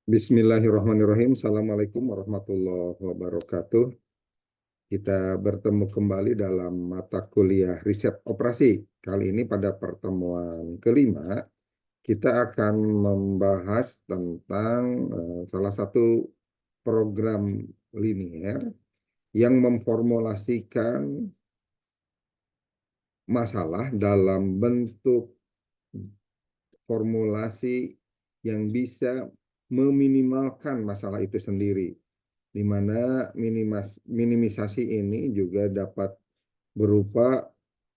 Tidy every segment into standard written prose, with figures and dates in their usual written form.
Bismillahirrahmanirrahim. Assalamualaikum warahmatullahi wabarakatuh. Kita bertemu kembali dalam mata kuliah riset operasi. Kali ini pada pertemuan kelima, kita akan membahas tentang salah satu program linier yang memformulasikan masalah dalam bentuk formulasi yang bisa meminimalkan masalah itu sendiri, di mana minimisasi ini juga dapat berupa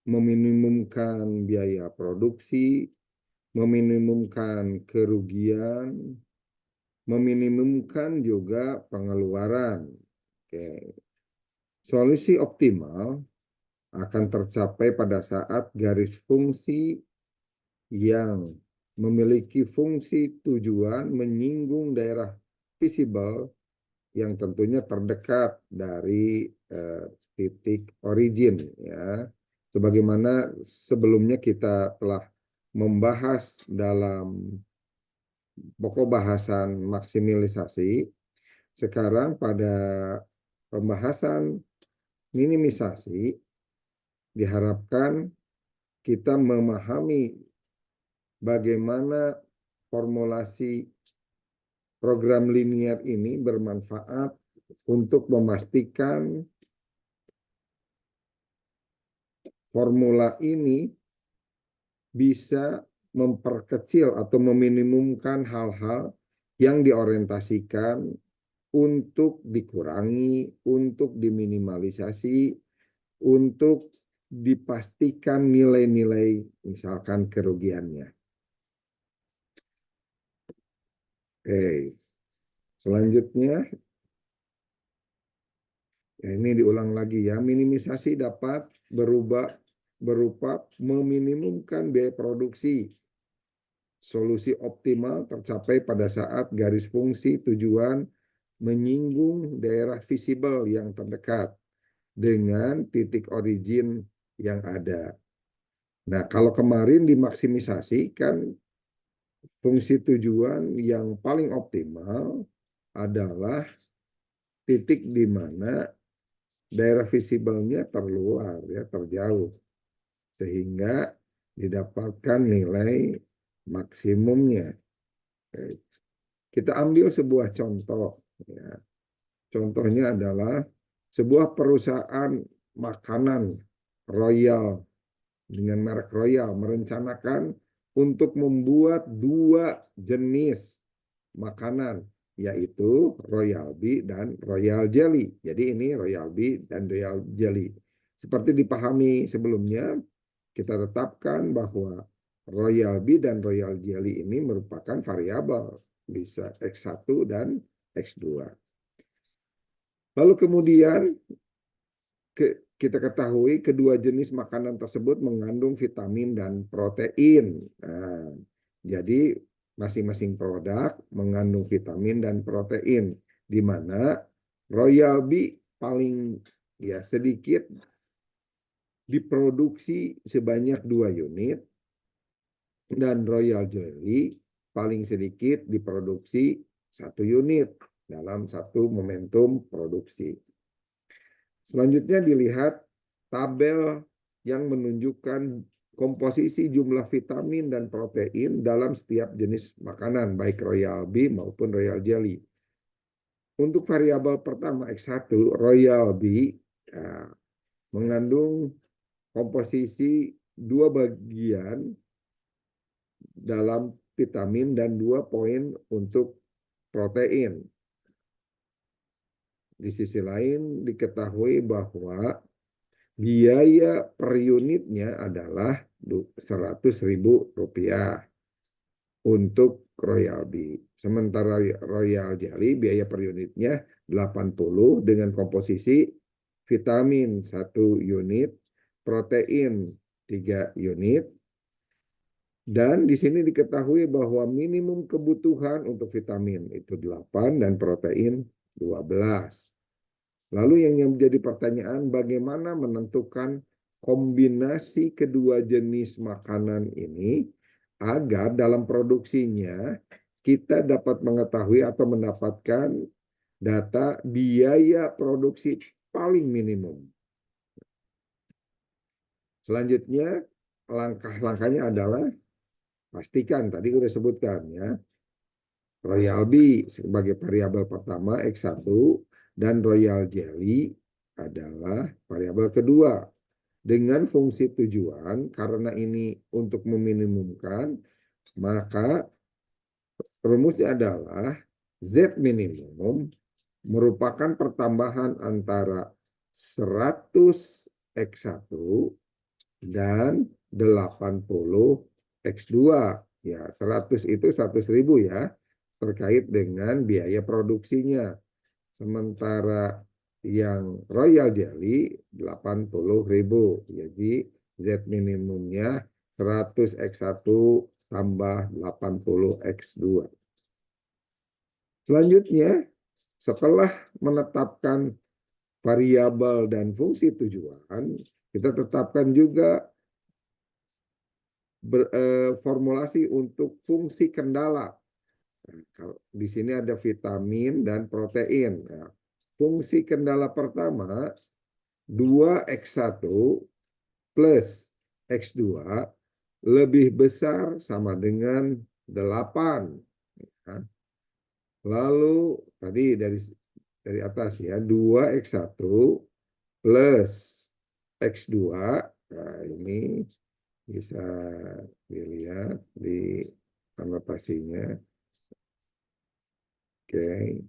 meminimumkan biaya produksi, meminimumkan kerugian, meminimumkan juga pengeluaran. Oke. Solusi optimal akan tercapai pada saat garis fungsi yang memiliki fungsi tujuan menyinggung daerah visible yang tentunya terdekat dari titik origin, ya. Sebagaimana sebelumnya kita telah membahas dalam pokok bahasan maksimisasi, sekarang pada pembahasan minimisasi diharapkan kita memahami bagaimana formulasi program linier ini bermanfaat untuk memastikan formula ini bisa memperkecil atau meminimumkan hal-hal yang diorientasikan untuk dikurangi, untuk diminimalisasi, untuk dipastikan nilai-nilai misalkan kerugiannya. Oke, selanjutnya ini diulang lagi ya. Minimisasi dapat berupa meminimumkan biaya produksi. Solusi optimal tercapai pada saat garis fungsi tujuan menyinggung daerah visible yang terdekat dengan titik origin yang ada. Nah, kalau kemarin dimaksimisasi kan fungsi tujuan yang paling optimal adalah titik di mana daerah visibelnya terluar, ya, terjauh, sehingga didapatkan nilai maksimumnya. Kita ambil sebuah contoh, ya. Contohnya adalah sebuah perusahaan makanan Royal dengan merek Royal merencanakan untuk membuat dua jenis makanan, yaitu Royal Bee dan Royal Jelly. Jadi ini Royal Bee dan Royal Jelly. Seperti dipahami sebelumnya, kita tetapkan bahwa Royal Bee dan Royal Jelly ini merupakan variabel, bisa X1 dan X2. Lalu kemudian kita ketahui kedua jenis makanan tersebut mengandung vitamin dan protein. Nah, jadi masing-masing produk mengandung vitamin dan protein, di mana Royal Bee paling ya sedikit diproduksi sebanyak 2 unit dan Royal Jelly paling sedikit diproduksi 1 unit dalam satu momentum produksi. Selanjutnya dilihat tabel yang menunjukkan komposisi jumlah vitamin dan protein dalam setiap jenis makanan, baik Royal Bee maupun Royal Jelly. Untuk variabel pertama X1, Royal Bee mengandung komposisi 2 bagian dalam vitamin dan 2 poin untuk protein. Di sisi lain diketahui bahwa biaya per unitnya adalah Rp100.000 untuk Royal Bee. Sementara Royal Jelly biaya per unitnya 80 dengan komposisi vitamin 1 unit, protein 3 unit. Dan di sini diketahui bahwa minimum kebutuhan untuk vitamin itu 8 dan protein 12. Lalu yang menjadi pertanyaan, bagaimana menentukan kombinasi kedua jenis makanan ini agar dalam produksinya kita dapat mengetahui atau mendapatkan data biaya produksi paling minimum. Selanjutnya, langkah-langkahnya adalah pastikan, tadi udah sebutkan ya, Royal B sebagai variabel pertama X1 dan Royal Jelly adalah variabel kedua. Dengan fungsi tujuan, karena ini untuk meminimumkan, maka rumusnya adalah Z minimum merupakan pertambahan antara 100 X1 dan 80 X2. Ya, 100 itu 100.000 ya, terkait dengan biaya produksinya. Sementara yang Royal Jelly 80.000. Jadi Z minimumnya 100 X1 tambah 80 X2. Selanjutnya, setelah menetapkan variabel dan fungsi tujuan, kita tetapkan juga formulasi untuk fungsi kendala. Nah, di sini ada vitamin dan protein. Nah, fungsi kendala pertama 2X1 plus X2 lebih besar sama dengan 8. Nah, lalu tadi dari atas ya, 2X1 plus X2. Nah, ini bisa dilihat di anotasinya. Oke.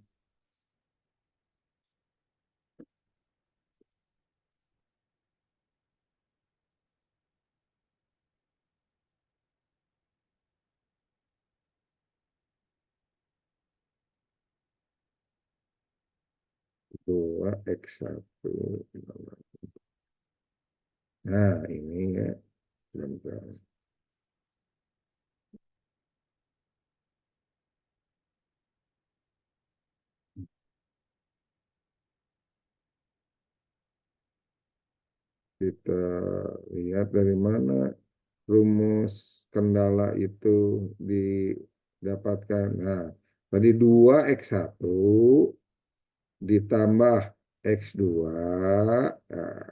2X1. Nah, ini ya. Kita lihat dari mana rumus kendala itu didapatkan. Nah, tadi 2X1 ditambah X2 nah,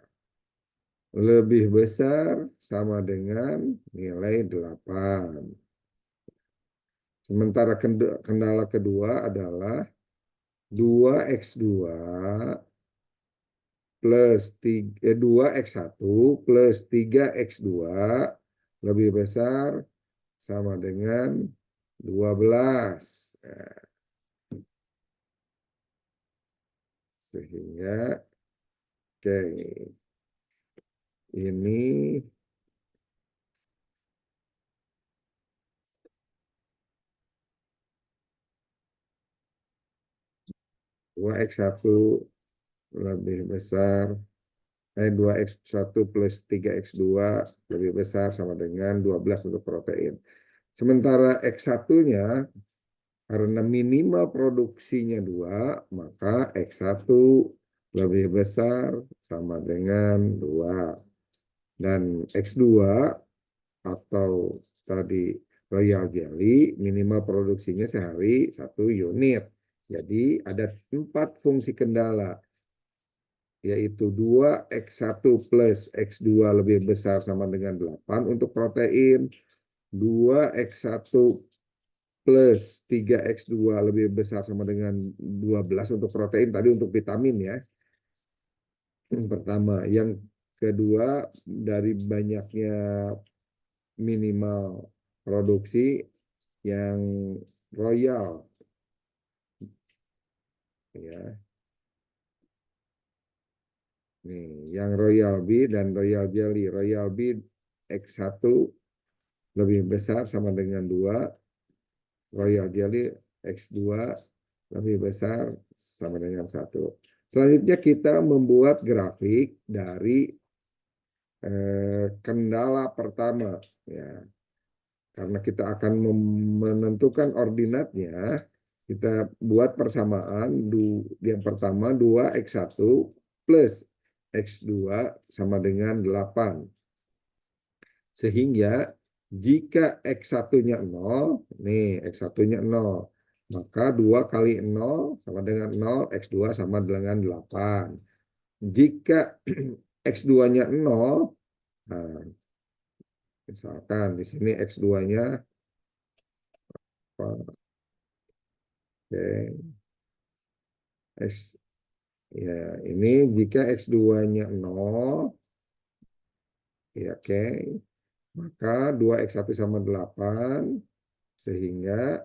lebih besar sama dengan nilai 8. Sementara kendala kedua adalah 2X2 plus 2X1 plus 3X2 lebih besar sama dengan 12. Nah, sehingga oke, ini 2X1 lebih besar 2X1 plus 3X2 lebih besar sama dengan 12 untuk protein. Sementara X1-nya karena minimal produksinya 2, maka X1 lebih besar sama dengan 2. Dan X2 atau tadi Royal Jelly minimal produksinya sehari 1 unit. Jadi ada 4 fungsi kendala, yaitu 2X1 plus X2 lebih besar sama dengan 8 untuk protein, 2X1 plus 3X2 lebih besar sama dengan 12 untuk protein, tadi untuk vitamin ya. Yang pertama. Yang kedua, dari banyaknya minimal produksi yang Royal. Ya. Nih, yang Royal B dan Royal Jelly. Royal B X1 lebih besar sama dengan 2. Royal Jelly X2 lebih besar sama dengan 1. Selanjutnya kita membuat grafik dari kendala pertama. Ya. Karena kita akan menentukan ordinatnya, kita buat persamaan yang pertama 2X1 plus X2 sama dengan 8. Sehingga Jika X1-nya 0, nih X1-nya 0, maka 2 kali 0 sama dengan 0, X2 sama dengan 8. Jika X2-nya 0, nah, misalkan di sini X2-nya, oke, X, ya, ini jika X2-nya 0, ya oke, maka 2X1 sama 8, sehingga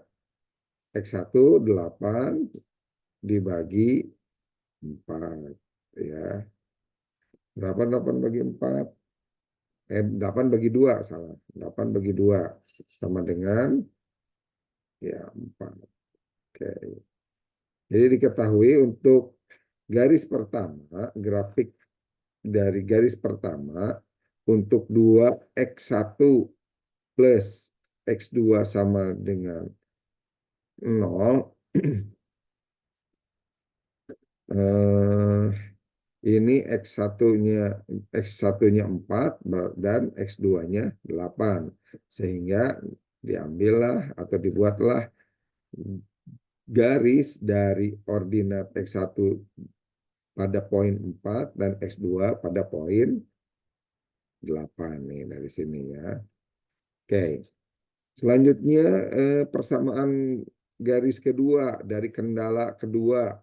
X1 8 dibagi 4. Ya. Berapa 8 bagi 4? 8 bagi 2, salah. 8 bagi 2 sama dengan ya 4. Oke. Jadi diketahui untuk garis pertama, grafik dari garis pertama untuk 2X1 plus X2 sama dengan 0, ini X1-nya 4 dan X2-nya 8. Sehingga diambillah atau dibuatlah garis dari ordinat X1 pada poin 4 dan X2 pada poin 8 nih dari sini ya. Oke. Selanjutnya persamaan garis kedua dari kendala kedua.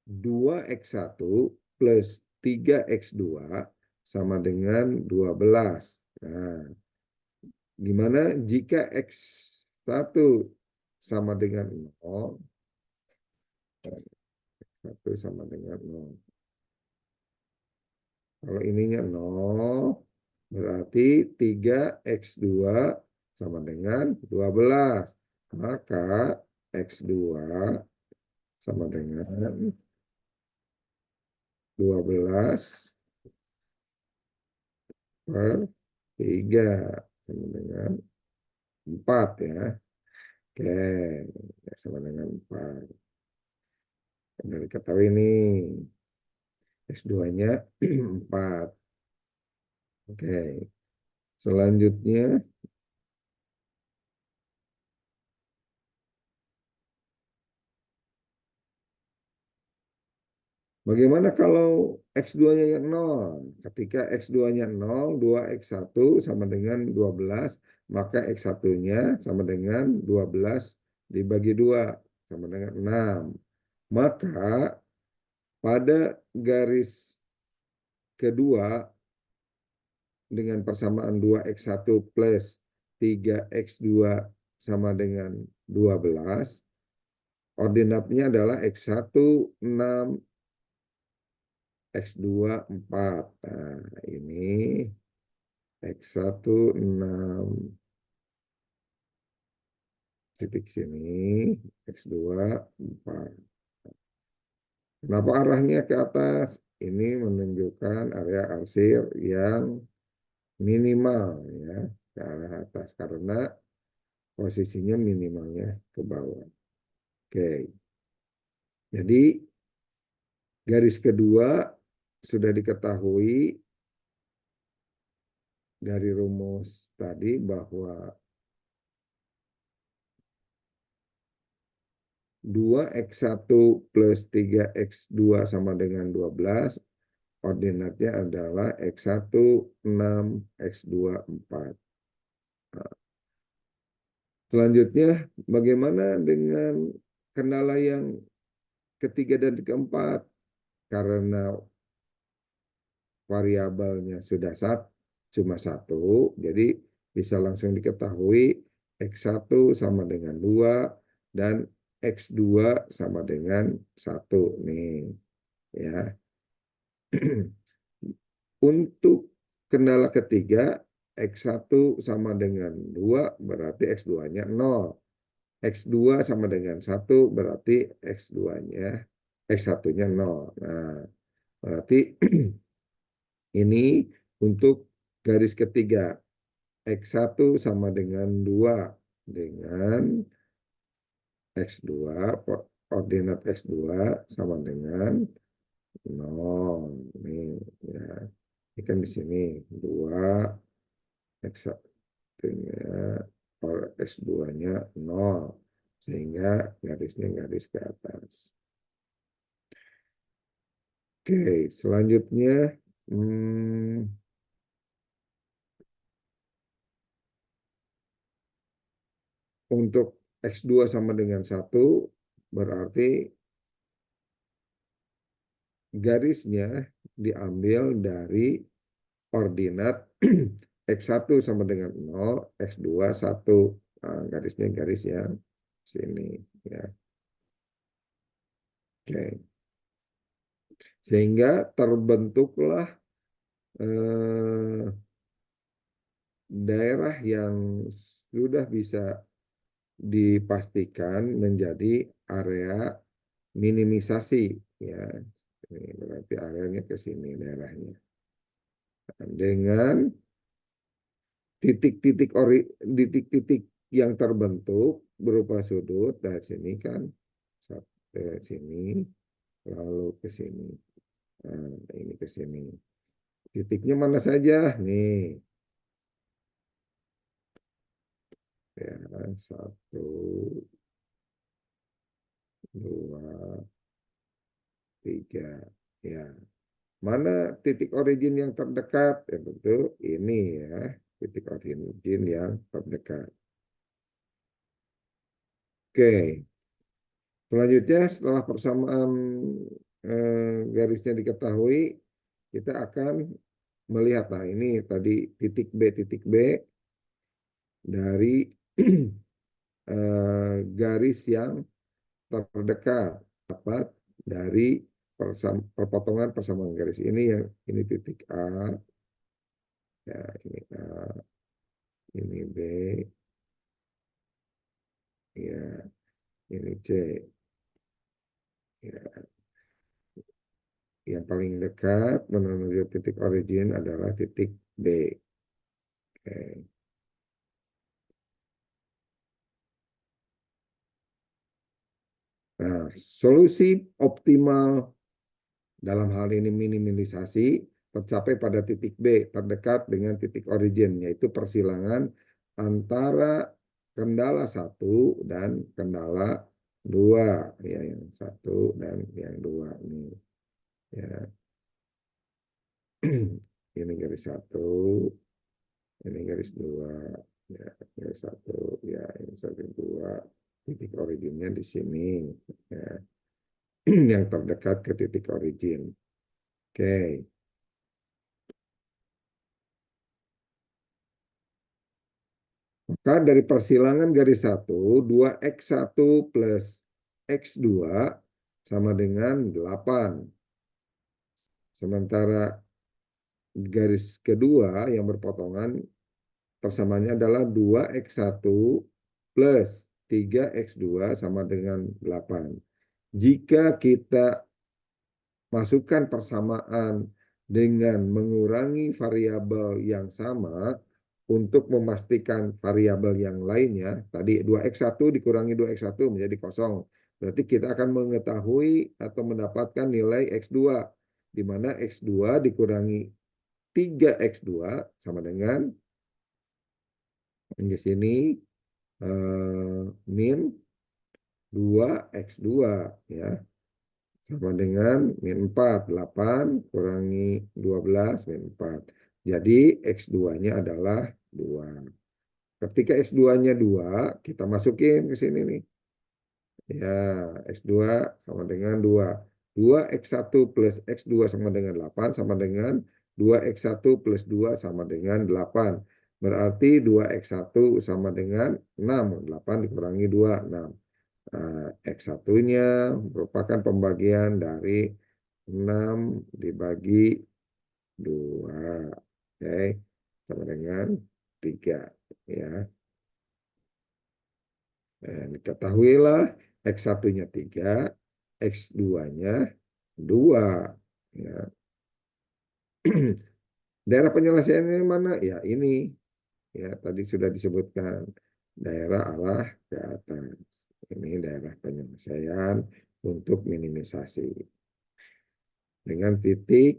2X1 plus 3X2 sama dengan 12. Nah, gimana jika X1 sama dengan 0? X1 sama dengan 0. Kalau ininya 0, berarti 3X2 sama dengan 12. Maka X2 sama dengan 12 per 3 sama dengan 4 ya. Oke, sama dengan 4. Udah diketahui ini X2-nya 4. Oke, selanjutnya bagaimana kalau X2-nya yang 0? Ketika X2-nya 0, 2X1 sama dengan 12, maka X1-nya sama dengan 12 dibagi 2, sama dengan 6. Maka pada garis kedua dengan persamaan 2X1 plus 3X2 sama dengan 12, ordinatnya adalah X1 6, X2 4. Nah, ini X1 6 titik sini, X2 4. Kenapa arahnya ke atas? Ini menunjukkan area arsir yang minimal ya, ke arah atas karena posisinya minimalnya ke bawah. Oke. Jadi garis kedua sudah diketahui dari rumus tadi bahwa 2X1 plus 3X2 sama dengan 12, ordinatnya adalah X1 6, X2 4. Selanjutnya, bagaimana dengan kendala yang ketiga dan keempat? Karena variabelnya sudah cuma satu, jadi bisa langsung diketahui X1 sama dengan 2 dan X2 sama dengan 1 nih ya. Untuk kendala ketiga, X1 sama dengan 2 berarti X2-nya 0. X2 sama dengan 1 berarti X2-nya X1-nya 0. Nah, berarti ini untuk garis ketiga. X1 sama dengan 2 dengan X2, ordinat X2 sama dengan 0. Nih, ya. Ini kan di sini 2 X1-nya X2-nya 0. Sehingga garisnya garis ke atas. Oke, selanjutnya untuk X2 sama dengan 1 berarti garisnya diambil dari ordinat X1 sama dengan 0, X2 1. Nah, garisnya garis yang sini ya. Oke. Sehingga terbentuklah daerah yang sudah bisa dipastikan menjadi area minimisasi ya. Ini berarti areanya ke sini daerahnya. Dengan titik-titik yang terbentuk berupa sudut dari sini kan ke sini lalu ke sini. Nah, ini ke sini. Titiknya mana saja? Nih. Ya, 1, 2, 3. Ya. Mana titik origin yang terdekat? Ya tentu ini ya, titik origin yang terdekat. Oke. Selanjutnya setelah persamaan garisnya diketahui, kita akan melihat, nah ini tadi titik B dari garis yang terdekat dapat dari perpotongan persamaan garis ini yang ini titik A, ya ini A, ini B, ya ini C, ya yang paling dekat menuju titik origin adalah titik B. Oke. Nah, solusi optimal dalam hal ini minimalisasi tercapai pada titik B terdekat dengan titik origin, yaitu persilangan antara kendala 1 dan kendala 2. Ya, yang 1 dan yang 2 ini. Ya. Ini garis 1, ini garis 2, ya, garis 1, ya, ini garis 2. Titik originnya di sini. Ya. Yang terdekat ke titik origin. Oke. Maka dari persilangan garis 1, 2x1 plus x2 sama dengan 8. Sementara garis kedua yang berpotongan persamaannya adalah 2x1 plus 3x2 sama dengan 8. Jika kita masukkan persamaan dengan mengurangi variabel yang sama untuk memastikan variabel yang lainnya, tadi 2x1 dikurangi 2x1 menjadi kosong. Berarti kita akan mengetahui atau mendapatkan nilai x2, di mana x2 dikurangi 3x2 sama dengan di sini min 2x2 ya. Sama dengan min 4. 8 kurangi 12 min 4. Jadi X2-nya adalah 2. Ketika X2-nya 2, kita masukin ke sini nih. Ya, X2 sama dengan 2. 2x1 plus X2 sama dengan 8 sama dengan 2x1 plus 2 sama dengan 8. Berarti 2x1 sama dengan 6. 8 dikurangi 2, 6. X1-nya merupakan pembagian dari 6 dibagi 2. Oke, sama dengan 3. Ya. Diketahuilah X1-nya 3, X2-nya 2. Ya. Daerah penyelesaiannya mana? Ya ini. Ya, tadi sudah disebutkan. Daerah arah ke atas. Ini daerah penyelesaian untuk minimisasi. Dengan titik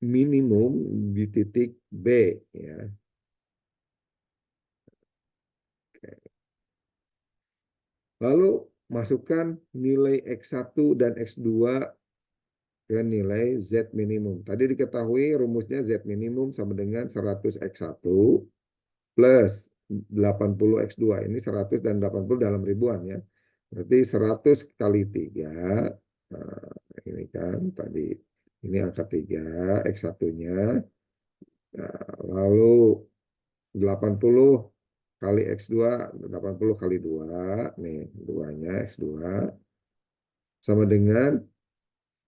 minimum di titik B ya. Lalu masukkan nilai X1 dan X2 ke nilai Z minimum. Tadi diketahui rumusnya Z minimum sama dengan 100 X1 plus 80 X2. Ini 100 dan 80 dalam ribuan ya. Berarti 100 kali 3. Nah, ini kan tadi ini angka 3 X1-nya. Nah, lalu 80 kali X2, 80 kali 2, nih 2-nya X2, sama dengan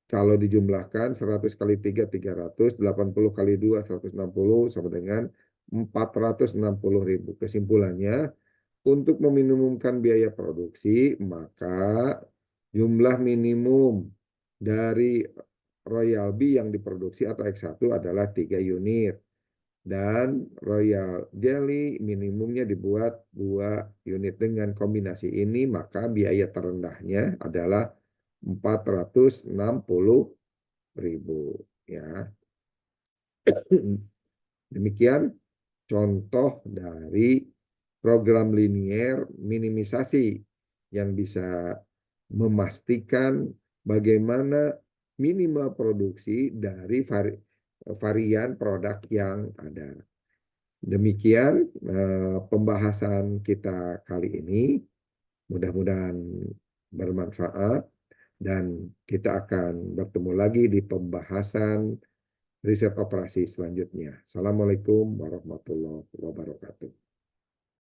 kalau dijumlahkan 100 kali 3, 300, 80 kali 2, 160, sama dengan 460.000. Kesimpulannya, untuk meminimumkan biaya produksi, maka jumlah minimum dari Royal Bee yang diproduksi atau X1 adalah 3 unit. Dan Royal Jelly minimumnya dibuat 2 unit. Dengan kombinasi ini, maka biaya terendahnya adalah 460.000. Ya. Demikian contoh dari program linier minimisasi yang bisa memastikan bagaimana minimal produksi dari varian produk yang ada. Demikian pembahasan kita kali ini. Mudah-mudahan bermanfaat dan kita akan bertemu lagi di pembahasan riset operasi selanjutnya. Assalamualaikum warahmatullahi wabarakatuh.